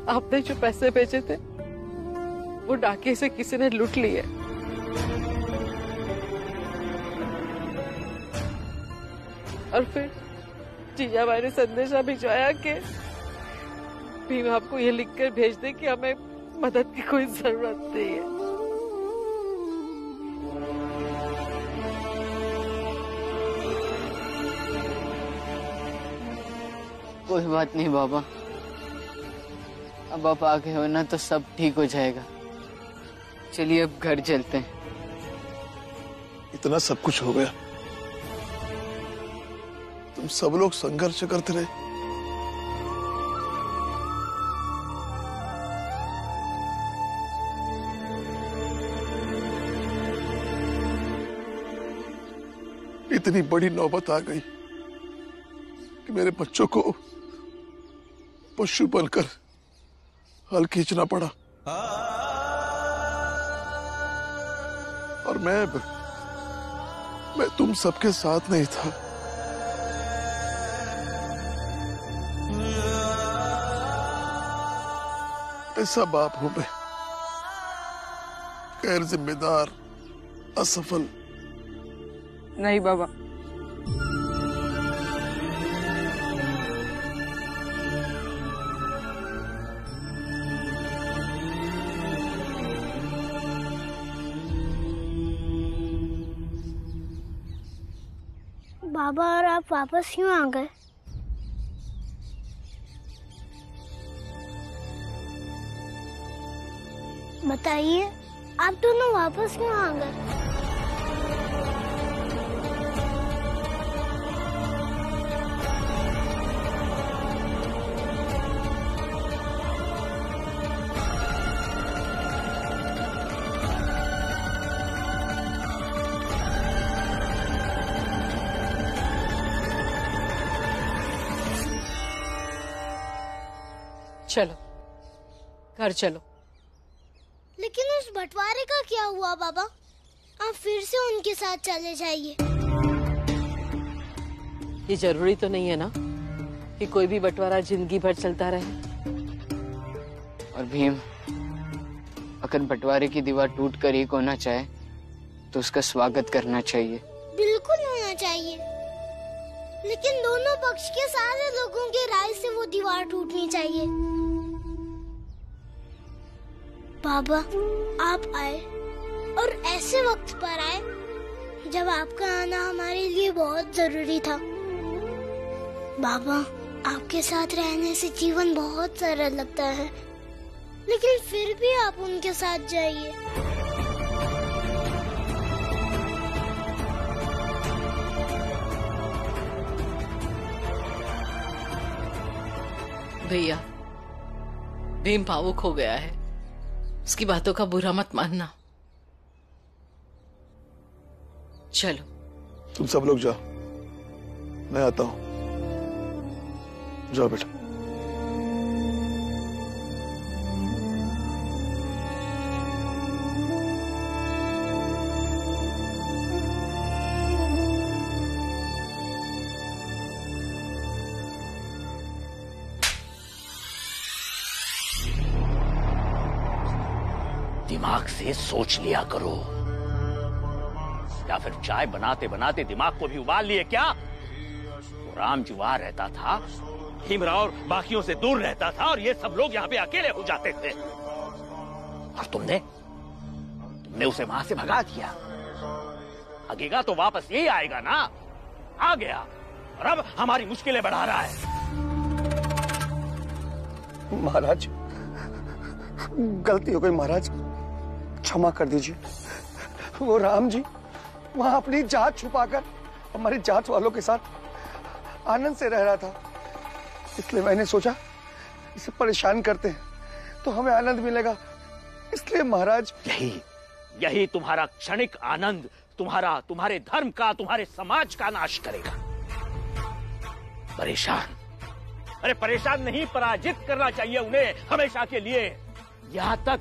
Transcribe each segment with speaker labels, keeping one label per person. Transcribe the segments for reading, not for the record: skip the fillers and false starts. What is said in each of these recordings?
Speaker 1: आपने जो पैसे भेजे थे वो डाके से किसी ने लूट लिए। और फिर जीजा भाई ने संदेशा भिजवाया कि भीम आपको ये लिखकर भेज दे कि हमें मदद की कोई जरूरत नहीं है।
Speaker 2: कोई बात नहीं बाबा, अब आप आ गए हो ना तो सब ठीक हो जाएगा। चलिए अब घर चलते हैं।
Speaker 3: इतना सब कुछ हो गया, तुम सब लोग संघर्ष करते रहे। इतनी बड़ी नौबत आ गई कि मेरे बच्चों को पशु बनकर हल खींचना पड़ा और मैं तुम सबके साथ नहीं था। ऐसा बाप हूं मैं, गैर जिम्मेदार, असफल।
Speaker 1: नहीं बाबा,
Speaker 4: बाबा और आप वापस क्यों आ गए? बताइए, आप दोनों वापस क्यों आ गए?
Speaker 1: चलो घर चलो।
Speaker 4: लेकिन उस बंटवारे का क्या हुआ बाबा? आप फिर से उनके साथ चले जाइए।
Speaker 1: ये जरूरी तो नहीं है ना कि कोई भी बंटवारा जिंदगी भर चलता रहे।
Speaker 2: और भीम, अगर बंटवारे की दीवार टूट कर एक होना चाहे तो उसका स्वागत करना चाहिए।
Speaker 4: बिल्कुल होना चाहिए, लेकिन दोनों पक्ष के सारे लोगों के राय से वो दीवार टूटनी चाहिए। बाबा, आप आए और ऐसे वक्त पर आए जब आपका आना हमारे लिए बहुत जरूरी था। बाबा, आपके साथ रहने से जीवन बहुत सरल लगता है, लेकिन फिर भी आप उनके साथ जाइए।
Speaker 1: भैया, भीम भावुक हो गया है, उसकी बातों का बुरा मत मानना। चलो
Speaker 3: तुम सब लोग जाओ, मैं आता हूं। जाओ बेटा।
Speaker 5: दिमाग से सोच लिया करो, या फिर चाय बनाते बनाते दिमाग को भी उबाल लिए क्या? तो राम जी वहां रहता था, भीमराव बाकियों से दूर रहता था और ये सब लोग यहाँ पे अकेले हो जाते थे। और तुमने उसे वहां से भगा दिया। भागेगा तो वापस यही आएगा ना? आ गया और अब हमारी मुश्किलें बढ़ा रहा है।
Speaker 6: महाराज, गलती हो गई महाराज, क्षमा कर दीजिए। वो राम जी वहां अपनी जात छुपाकर हमारी जात वालों के साथ आनंद से रह रहा था, इसलिए मैंने सोचा इसे परेशान करते हैं तो हमें आनंद मिलेगा, इसलिए महाराज।
Speaker 5: यही तुम्हारा क्षणिक आनंद तुम्हारे धर्म का, तुम्हारे समाज का नाश करेगा। परेशान नहीं, पराजित करना चाहिए उन्हें हमेशा के लिए, यहां तक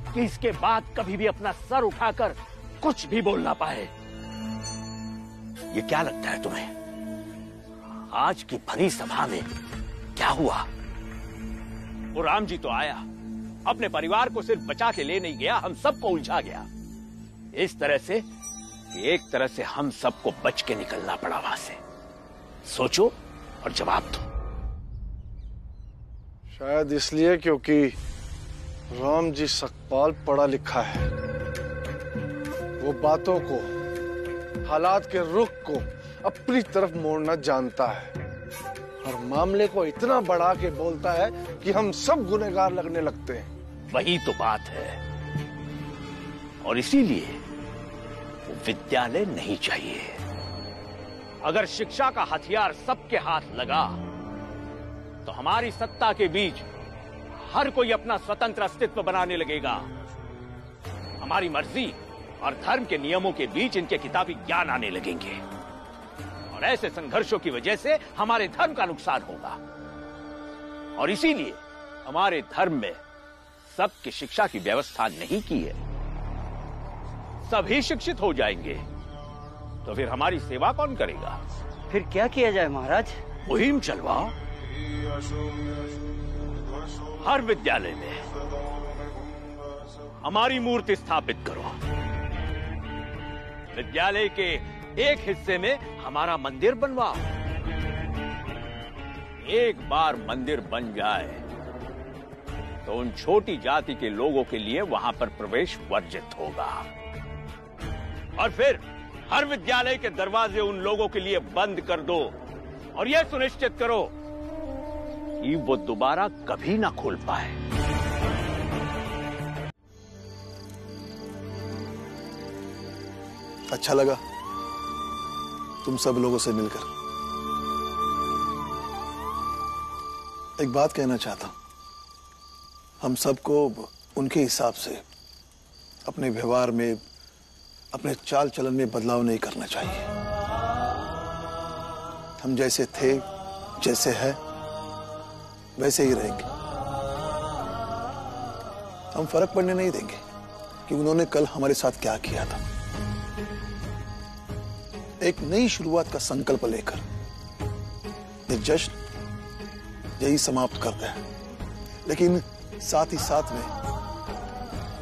Speaker 5: कि इसके बाद कभी भी अपना सर उठाकर कुछ भी बोल ना पाए। ये क्या लगता है तुम्हें? आज की भरी सभा में क्या हुआ? वो राम जी तो आया, अपने परिवार को सिर्फ बचा के ले नहीं गया, हम सबको उलझा गया। इस तरह से कि एक तरह से हम सबको बच के निकलना पड़ा वहां से। सोचो और जवाब दो।
Speaker 3: शायद इसलिए क्योंकि राम जी सकपाल पढ़ा लिखा है। वो बातों को, हालात के रुख को अपनी तरफ मोड़ना जानता है और मामले को इतना बढ़ा के बोलता है कि हम सब गुनहगार लगने लगते हैं।
Speaker 5: वही तो बात है, और इसीलिए वो विद्यालय नहीं चाहिए। अगर शिक्षा का हथियार सबके हाथ लगा तो हमारी सत्ता के बीच हर कोई अपना स्वतंत्र अस्तित्व बनाने लगेगा। हमारी मर्जी और धर्म के नियमों के बीच इनके किताबी ज्ञान आने लगेंगे, और ऐसे संघर्षों की वजह से हमारे धर्म का नुकसान होगा। और इसीलिए हमारे धर्म में सबकी शिक्षा की व्यवस्था नहीं की है। सभी शिक्षित हो जाएंगे तो फिर हमारी सेवा कौन करेगा?
Speaker 7: फिर क्या किया जाए महाराज?
Speaker 5: मुहिम चलवाओ। हर विद्यालय में हमारी मूर्ति स्थापित करो। विद्यालय के एक हिस्से में हमारा मंदिर बनवाओ। एक बार मंदिर बन जाए तो उन छोटी जाति के लोगों के लिए वहां पर प्रवेश वर्जित होगा। और फिर हर विद्यालय के दरवाजे उन लोगों के लिए बंद कर दो, और यह सुनिश्चित करो कि वो दोबारा कभी ना खोल पाए।
Speaker 3: अच्छा लगा तुम सब लोगों से मिलकर। एक बात कहना चाहता हूं, हम सबको उनके हिसाब से अपने व्यवहार में, अपने चाल चलन में बदलाव नहीं करना चाहिए। हम जैसे थे, जैसे है, वैसे ही रहेंगे। हम फर्क पड़ने नहीं देंगे कि उन्होंने कल हमारे साथ क्या किया था। एक नई शुरुआत का संकल्प लेकर ये जश्न यही समाप्त करते हैं, लेकिन साथ ही साथ में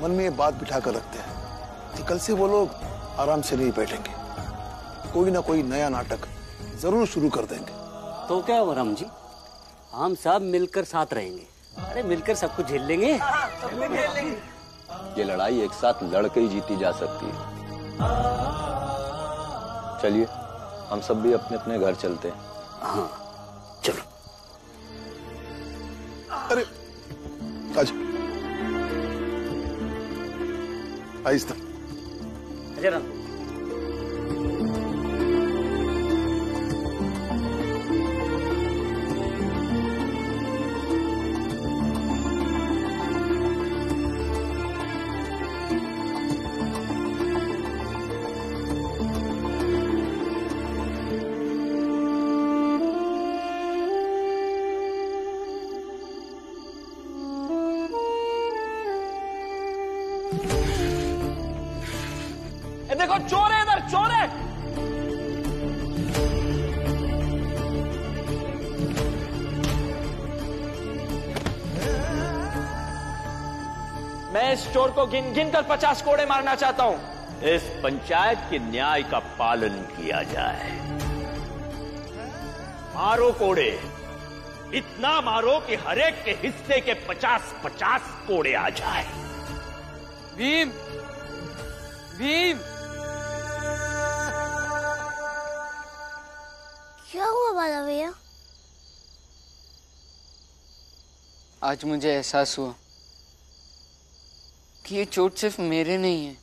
Speaker 3: मन में ये बात बिठा कर रखते हैं कि कल से वो लोग आराम से नहीं बैठेंगे, कोई ना कोई नया नाटक जरूर शुरू कर देंगे।
Speaker 7: तो क्या हुआ राम जी, हम सब मिलकर साथ रहेंगे। अरे मिलकर सब कुछ झेल लेंगे।
Speaker 8: ये लड़ाई एक साथ लड़के ही जीती जा सकती है। चलिए हम सब भी अपने अपने घर चलते हैं।
Speaker 7: हाँ चलो।
Speaker 3: अरे आजा, आहिस्ता।
Speaker 7: जरा
Speaker 5: देखो चोर है, इधर चोर है। मैं इस चोर को गिन गिन कर 50 कोड़े मारना चाहता हूं। इस पंचायत के न्याय का पालन किया जाए। मारो कोड़े, इतना मारो कि हरेक के हिस्से के 50-50 कोड़े आ जाए।
Speaker 2: भीम, भीम,
Speaker 4: क्या हुआ बाला भैया?
Speaker 2: आज मुझे एहसास हुआ कि ये चोट सिर्फ मेरे नहीं है,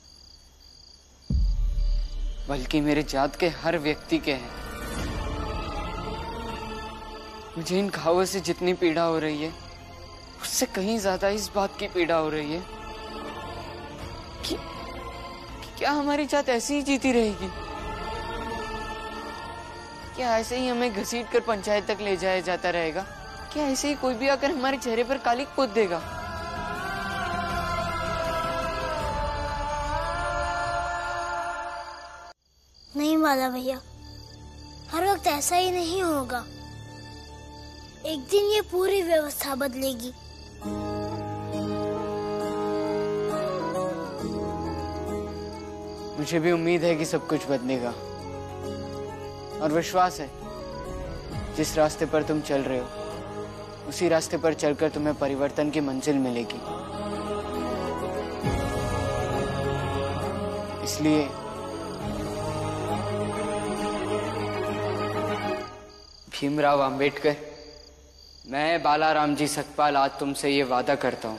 Speaker 2: बल्कि मेरे जात के हर व्यक्ति के हैं। मुझे इन घावों से जितनी पीड़ा हो रही है, उससे कहीं ज्यादा इस बात की पीड़ा हो रही है कि क्या हमारी जात ऐसी ही जीती रहेगी? क्या ऐसे ही हमें घसीट कर पंचायत तक ले जाया जाता रहेगा? क्या ऐसे ही कोई भी आकर हमारे चेहरे पर कालिक पोत देगा?
Speaker 4: नहीं बाला भैया, हर वक्त ऐसा ही नहीं होगा। एक दिन ये पूरी व्यवस्था बदलेगी
Speaker 2: मुझे भी उम्मीद है कि सब कुछ बदलेगा और विश्वास है जिस रास्ते पर तुम चल रहे हो उसी रास्ते पर चलकर तुम्हें परिवर्तन की मंजिल मिलेगी। इसलिए भीमराव अंबेडकर, मैं बालाराम जी सकपाल आज तुमसे ये वादा करता हूं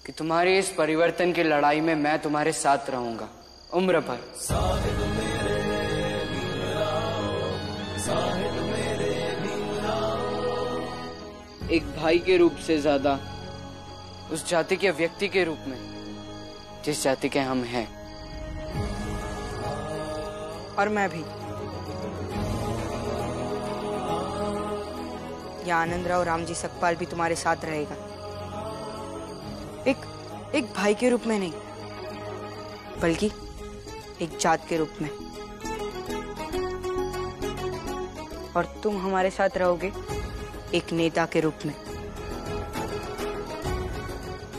Speaker 2: कि तुम्हारी इस परिवर्तन की लड़ाई में मैं तुम्हारे साथ रहूंगा उम्र भर। एक भाई के रूप से ज्यादा उस जाति के व्यक्ति के रूप में जिस जाति के हम हैं।
Speaker 9: और मैं भी। या आनंदराव रामजी सकपाल भी तुम्हारे साथ रहेगा, एक भाई के रूप में नहीं बल्कि एक जात के रूप में। और तुम हमारे साथ रहोगे एक नेता के रूप में,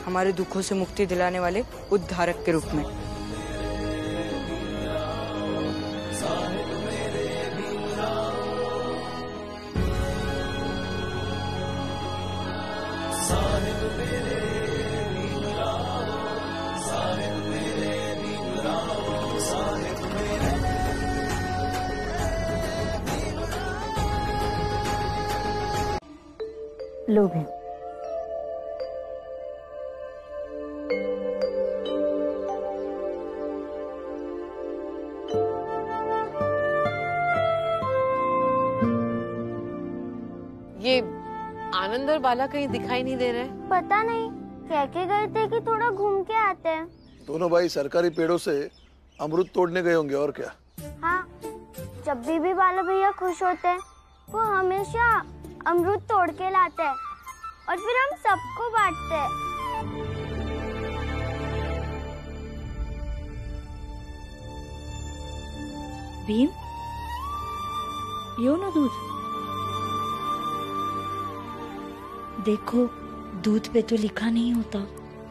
Speaker 9: हमारे दुखों से मुक्ति दिलाने वाले उद्धारक के रूप में।
Speaker 10: लो भीम,
Speaker 1: ये आनंद और बाला कहीं दिखाई नहीं दे रहे।
Speaker 4: पता नहीं, कह के गए थे कि थोड़ा घूम के आते हैं।
Speaker 3: दोनों भाई सरकारी पेड़ों से अमरूद तोड़ने गए होंगे और क्या।
Speaker 4: हाँ, जब भी बाला भैया खुश होते हैं वो हमेशा अमरूद तोड़ के लाते हैं और फिर हम सबको बांटते हैं।
Speaker 10: भीम, यो ना दूध। देखो, दूध पे तो लिखा नहीं होता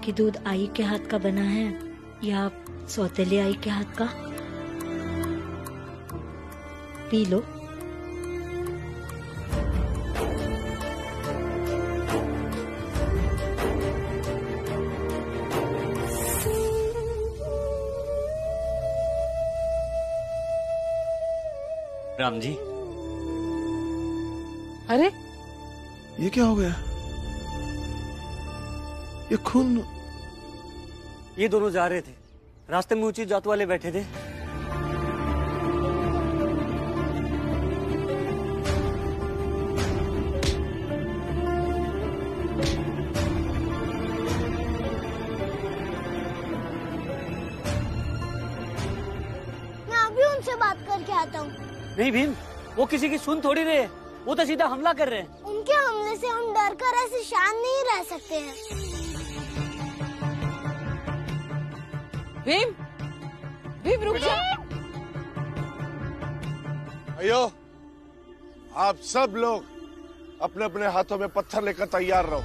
Speaker 10: कि दूध आई के हाथ का बना है या सौतेले आई के हाथ का। P low.
Speaker 7: राम जी।
Speaker 1: अरे
Speaker 3: ये क्या हो गया? ये खून।
Speaker 7: ये दोनों जा रहे थे, रास्ते में ऊंची जात वाले बैठे थे।
Speaker 4: मैं अभी उनसे बात करके आता हूँ।
Speaker 7: नहीं भीम, वो किसी की सुन थोड़ी रहे, वो तो सीधा हमला कर रहे हैं।
Speaker 4: उनके हमले से हम डर कर ऐसे शांत नहीं रह सकते हैं।
Speaker 1: भीम, भीम रुक जा।
Speaker 11: अयो, आप सब लोग अपने अपने हाथों में पत्थर लेकर तैयार रहो।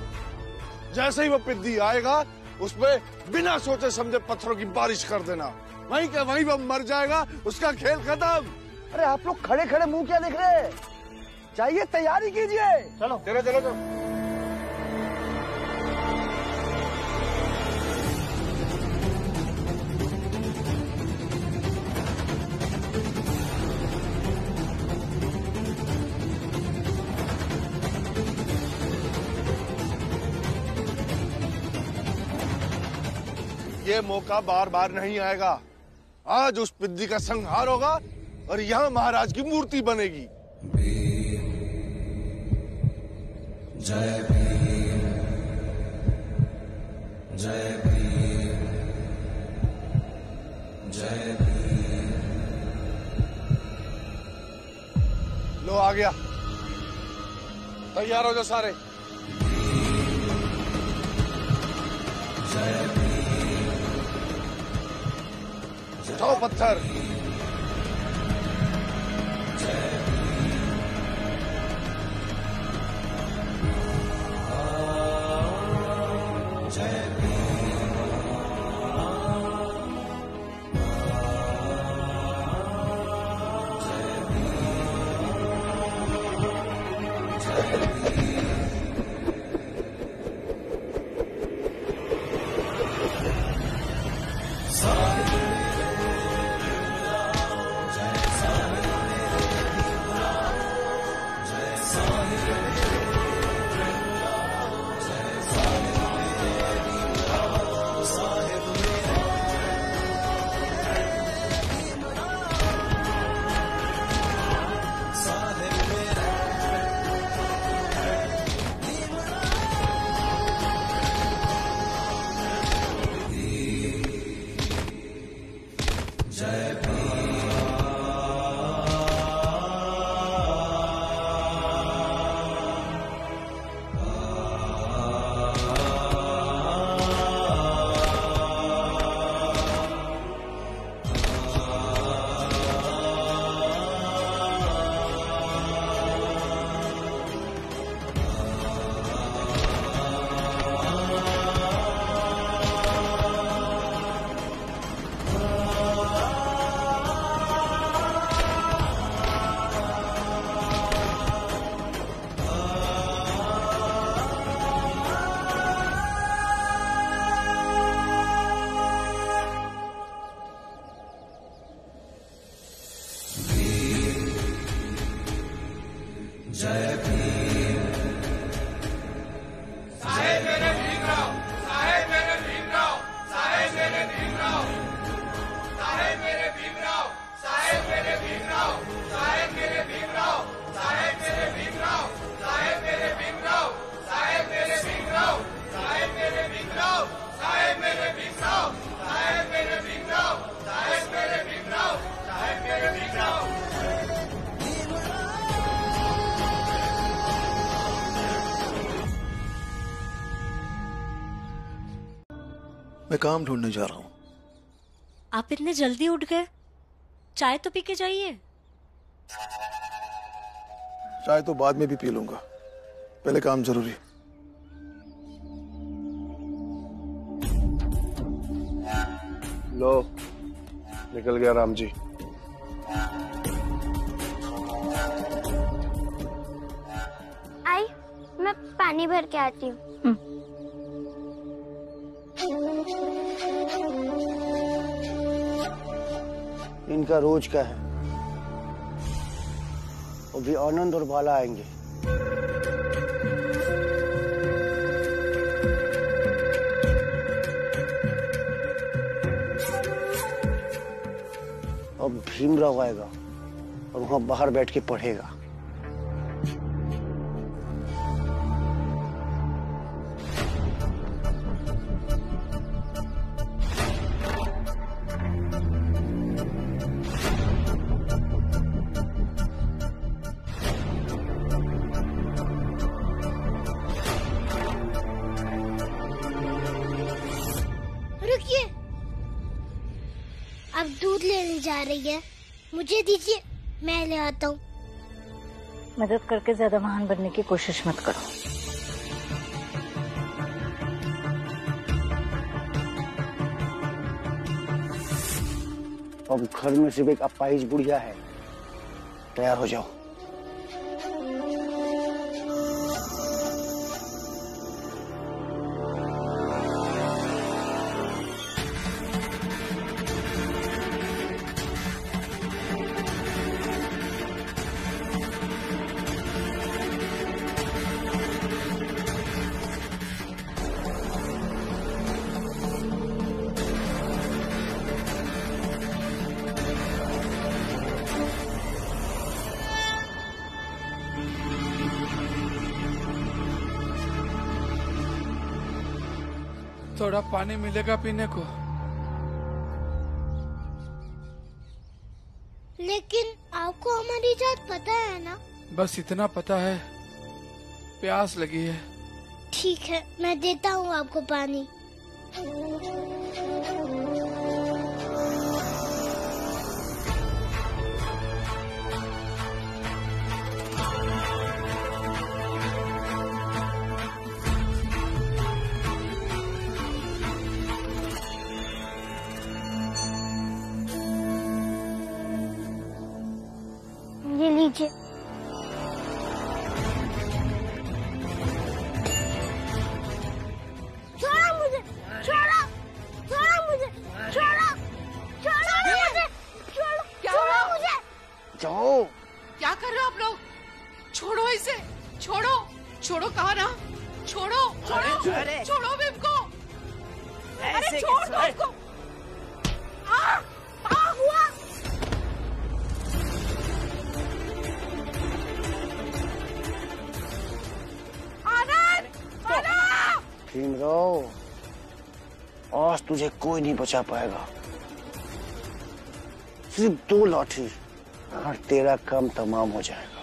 Speaker 11: जैसे ही वो पिद्दी आएगा उसमें बिना सोचे समझे पत्थरों की बारिश कर देना। वहीं के वहीं वो मर जाएगा, उसका खेल खत्म।
Speaker 6: अरे आप लोग खड़े खड़े मुंह क्या देख रहे हैं? चाहिए तैयारी कीजिए।
Speaker 11: चलो चलो चलो चलो। ये मौका बार बार नहीं आएगा। आज उस पिद्दी का संहार होगा और यहाँ महाराज की मूर्ति बनेगी। जय भीम, जय भीम, जय भीम। लो आ गया, तैयार हो जाओ सारे। जय भीम, उठाओ पत्थर। जय।
Speaker 12: जय भीम। साहेब मेरे भीमराव, साहेब मेरे भीमराव, साहेब मेरे भीमराव, साहेब मेरे भीमराव, साहेब मेरे भीमराव, साहेब मेरे भीमराव, साहेब मेरे भीमराव, साहेब मेरे भीमराव, साहेब मेरे भीमराव, साहेब मेरे भीमराव, साहेब मेरे भीमराव, साहेब मेरे भीमराव, साहेब मेरे भीमराव, साहेब मेरे भीमराव।
Speaker 3: मैं काम ढूंढने जा रहा हूँ।
Speaker 10: आप इतने जल्दी उठ गए? चाय तो पी के जाइए।
Speaker 3: चाय तो बाद में भी पी लूंगा, पहले काम जरूरी।
Speaker 11: लो, निकल गया राम जी।
Speaker 4: आई, मैं पानी भर के आती हूँ।
Speaker 6: इनका रोज का है। अभी आनंद और बाला आएंगे। अब भीमराव आएगा और वहां बाहर बैठ के पढ़ेगा।
Speaker 4: रुकिए, अब दूध लेने जा रही है, मुझे दीजिए, मैं ले आता हूँ।
Speaker 10: मदद करके ज्यादा महान बनने की कोशिश मत करो।
Speaker 6: अब घर में सिर्फ एक अपाहिज बुढ़िया है। तैयार हो जाओ।
Speaker 12: थोड़ा पानी मिलेगा पीने को?
Speaker 4: लेकिन आपको हमारी जात पता है ना?
Speaker 12: बस इतना पता है, प्यास लगी है।
Speaker 4: ठीक है, मैं देता हूँ आपको पानी। ये लीजिए। छोड़ो मुझे, छोड़ो, छोड़ो मुझे, छोड़ो, छोड़ो मुझे, छोड़ो, छोड़ो मुझे।
Speaker 6: जाओ।
Speaker 1: क्या कर रहे हो आप लोग? छोड़ो इसे, छोड़ो, छोड़ो, कहा ना, छोड़ो, छोड़ो, छोड़ो भीम को। अरे छोड़ दो उसको।
Speaker 4: हुआ।
Speaker 6: भीमराव, आज तुझे कोई नहीं बचा पाएगा। सिर्फ 2 लाठी और तेरा काम तमाम हो जाएगा।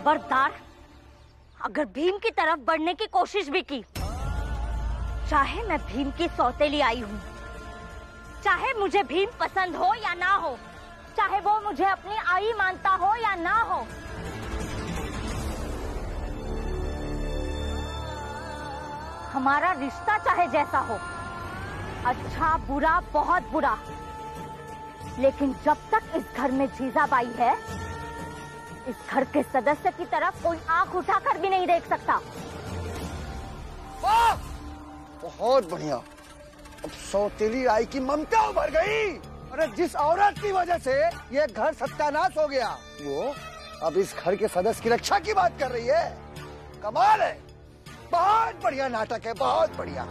Speaker 13: खबरदार, अगर भीम की तरफ बढ़ने की कोशिश भी की, चाहे मैं भीम की सौतेली आई हूँ, चाहे मुझे भीम पसंद हो या ना हो, चाहे वो मुझे अपनी आई मानता हो या ना हो, हमारा रिश्ता चाहे जैसा हो, अच्छा बुरा बहुत बुरा, लेकिन जब तक इस घर में जीजाबाई है, इस घर के सदस्य की तरफ कोई आंख उठाकर भी नहीं देख सकता।
Speaker 6: बहुत बढ़िया, अब सौतेली आई की ममता उभर गई। अरे जिस औरत की वजह से ये घर सत्यानाश हो गया, वो अब इस घर के सदस्य की रक्षा की बात कर रही है। कमाल है, बहुत बढ़िया नाटक है, बहुत बढ़िया।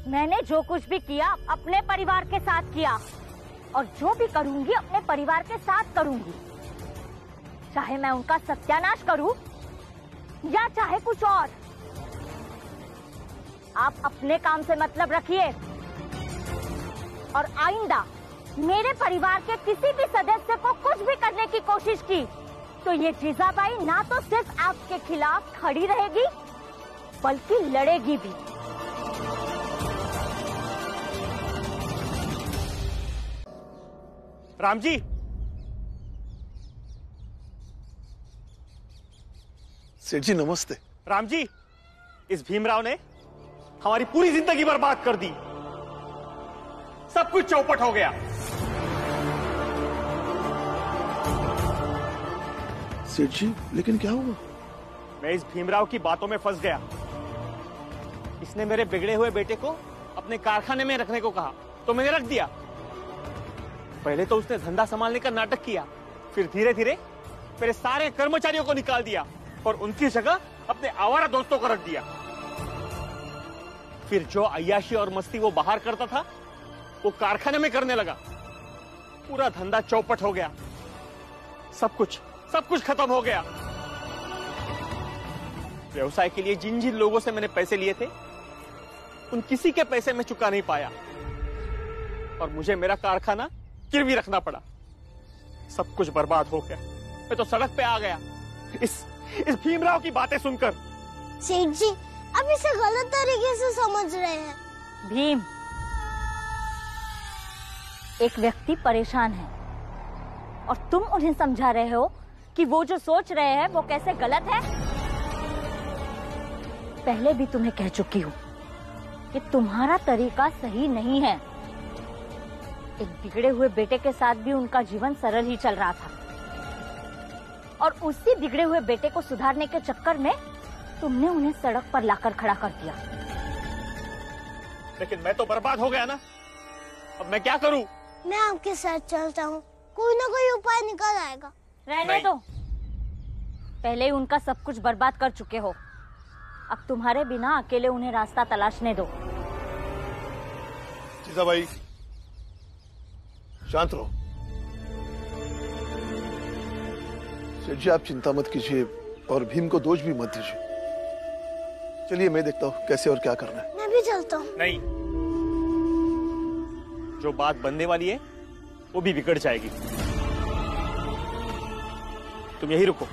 Speaker 13: मैंने जो कुछ भी किया अपने परिवार के साथ किया, और जो भी करूंगी अपने परिवार के साथ करूंगी, चाहे मैं उनका सत्यानाश करूं या चाहे कुछ और। आप अपने काम से मतलब रखिए, और आइंदा मेरे परिवार के किसी भी सदस्य को कुछ भी करने की कोशिश की तो ये जीजाबाई ना तो सिर्फ आपके खिलाफ खड़ी रहेगी, बल्कि लड़ेगी भी।
Speaker 14: राम जी,
Speaker 3: सेठ जी नमस्ते।
Speaker 14: राम जी, इस भीमराव ने हमारी पूरी जिंदगी बर्बाद कर दी, सब कुछ चौपट हो गया।
Speaker 3: सेठ जी लेकिन क्या हुआ?
Speaker 14: मैं इस भीमराव की बातों में फंस गया। इसने मेरे बिगड़े हुए बेटे को अपने कारखाने में रखने को कहा, तो मैंने रख दिया। पहले तो उसने धंधा संभालने का नाटक किया, फिर धीरे धीरे मेरे सारे कर्मचारियों को निकाल दिया और उनकी जगह अपने आवारा दोस्तों को रख दिया। फिर जो अय्याशी और मस्ती वो बाहर करता था, वो कारखाने में करने लगा। पूरा धंधा चौपट हो गया, सब कुछ खत्म हो गया। व्यवसाय के लिए जिन जिन लोगों से मैंने पैसे लिए थे, उन किसी के पैसे में चुका नहीं पाया, और मुझे मेरा कारखाना गिरवी रखना पड़ा। सब कुछ बर्बाद हो गया। मैं तो सड़क पे आ गया इस भीमराव की बातें सुनकर।
Speaker 4: सेठ जी अब इसे गलत तरीके से समझ रहे हैं।
Speaker 13: भीम, एक व्यक्ति परेशान है और तुम उन्हें समझा रहे हो कि वो जो सोच रहे हैं वो कैसे गलत है। पहले भी तुम्हें कह चुकी हूँ कि तुम्हारा तरीका सही नहीं है। एक बिगड़े हुए बेटे के साथ भी उनका जीवन सरल ही चल रहा था, और उसी बिगड़े हुए बेटे को सुधारने के चक्कर में तुमने उन्हें सड़क पर लाकर खड़ा कर दिया।
Speaker 14: लेकिन मैं तो बर्बाद हो गया ना, अब मैं क्या करूं?
Speaker 4: मैं आपके साथ चलता हूँ, कोई ना कोई उपाय निकल आएगा।
Speaker 13: रहने दो, पहले ही उनका सब कुछ बर्बाद कर चुके हो। अब तुम्हारे बिना अकेले उन्हें रास्ता तलाशने दो।
Speaker 3: जीजाबाई शांत रहो। सेठ जी आप चिंता मत कीजिए और भीम को दोष भी मत दीजिए। चलिए मैं देखता हूँ कैसे और क्या करना है।
Speaker 4: मैं भी चलता हूँ।
Speaker 14: नहीं, जो बात बनने वाली है वो भी बिगड़ जाएगी। तुम यही रुको।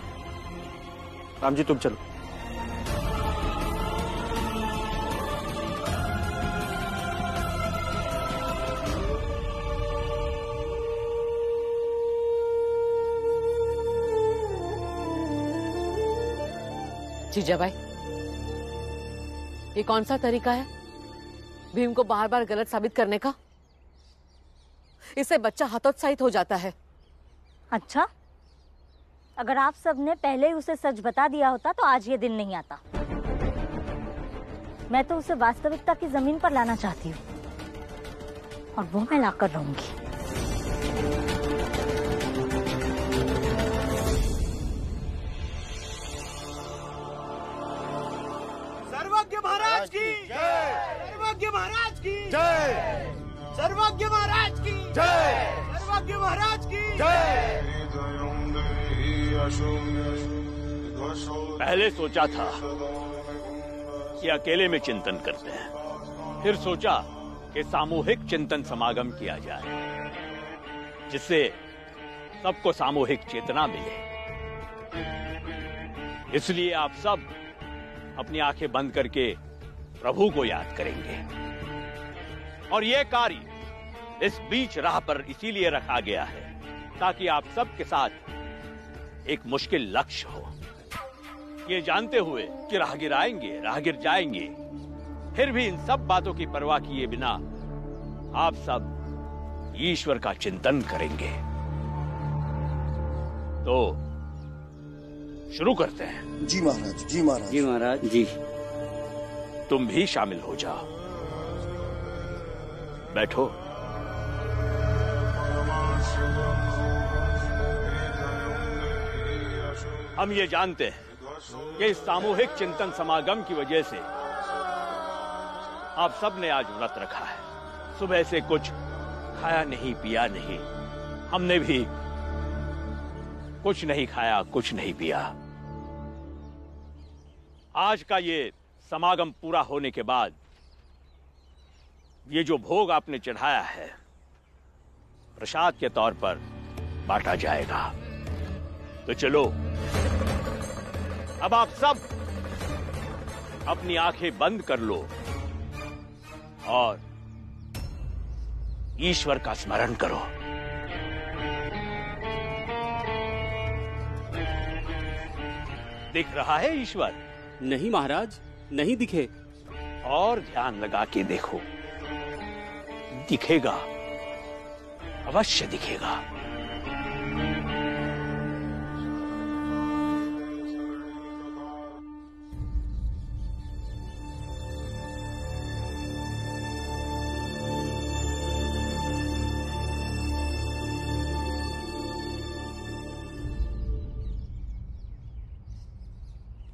Speaker 14: राम जी तुम चलो।
Speaker 1: जीजाबाई, ये कौन सा तरीका है भीम को बार बार गलत साबित करने का? इससे बच्चा हतोत्साहित हो जाता है।
Speaker 13: अच्छा, अगर आप सबने पहले ही उसे सच बता दिया होता तो आज ये दिन नहीं आता। मैं तो उसे वास्तविकता की जमीन पर लाना चाहती हूँ, और वो मैं लाकर रहूंगी।
Speaker 12: सर्वज्ञ महाराज की जय, सर्वज्ञ महाराज की जय, सर्वज्ञ महाराज की जय, सर्वज्ञ महाराज की जय।
Speaker 5: पहले सोचा था कि अकेले में चिंतन करते हैं, फिर सोचा कि सामूहिक चिंतन समागम किया जाए, जिससे सबको सामूहिक चेतना मिले। इसलिए आप सब अपनी आंखें बंद करके प्रभु को याद करेंगे। और यह कार्य इस बीच राह पर इसीलिए रखा गया है ताकि आप सबके साथ एक मुश्किल लक्ष्य हो। ये जानते हुए कि राहगीर आएंगे, राहगीर जाएंगे, फिर भी इन सब बातों की परवाह किए बिना आप सब ईश्वर का चिंतन करेंगे। तो शुरू करते हैं।
Speaker 6: जी महाराज, जी महाराज,
Speaker 7: जी महाराज, जी।
Speaker 5: तुम भी शामिल हो जाओ। बैठो। हम ये जानते हैं कि इस सामूहिक चिंतन समागम की वजह से आप सब ने आज व्रत रखा है। सुबह से कुछ खाया नहीं, पिया नहीं। हमने भी कुछ नहीं खाया, कुछ नहीं पिया। आज का ये समागम पूरा होने के बाद ये जो भोग आपने चढ़ाया है प्रसाद के तौर पर बांटा जाएगा। तो चलो अब आप सब अपनी आंखें बंद कर लो और ईश्वर का स्मरण करो। दिख रहा है ईश्वर?
Speaker 7: नहीं महाराज, नहीं दिखे।
Speaker 5: और ध्यान लगा के देखो, दिखेगा, अवश्य दिखेगा।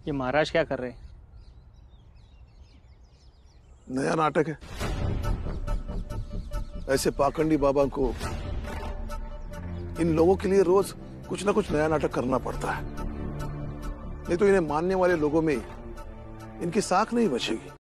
Speaker 14: ये महाराज क्या कर रहे हैं?
Speaker 3: नया नाटक है। ऐसे पाखंडी बाबा को इन लोगों के लिए रोज कुछ ना कुछ नया नाटक करना पड़ता है, नहीं तो इन्हें मानने वाले लोगों में इनकी साख नहीं बचेगी।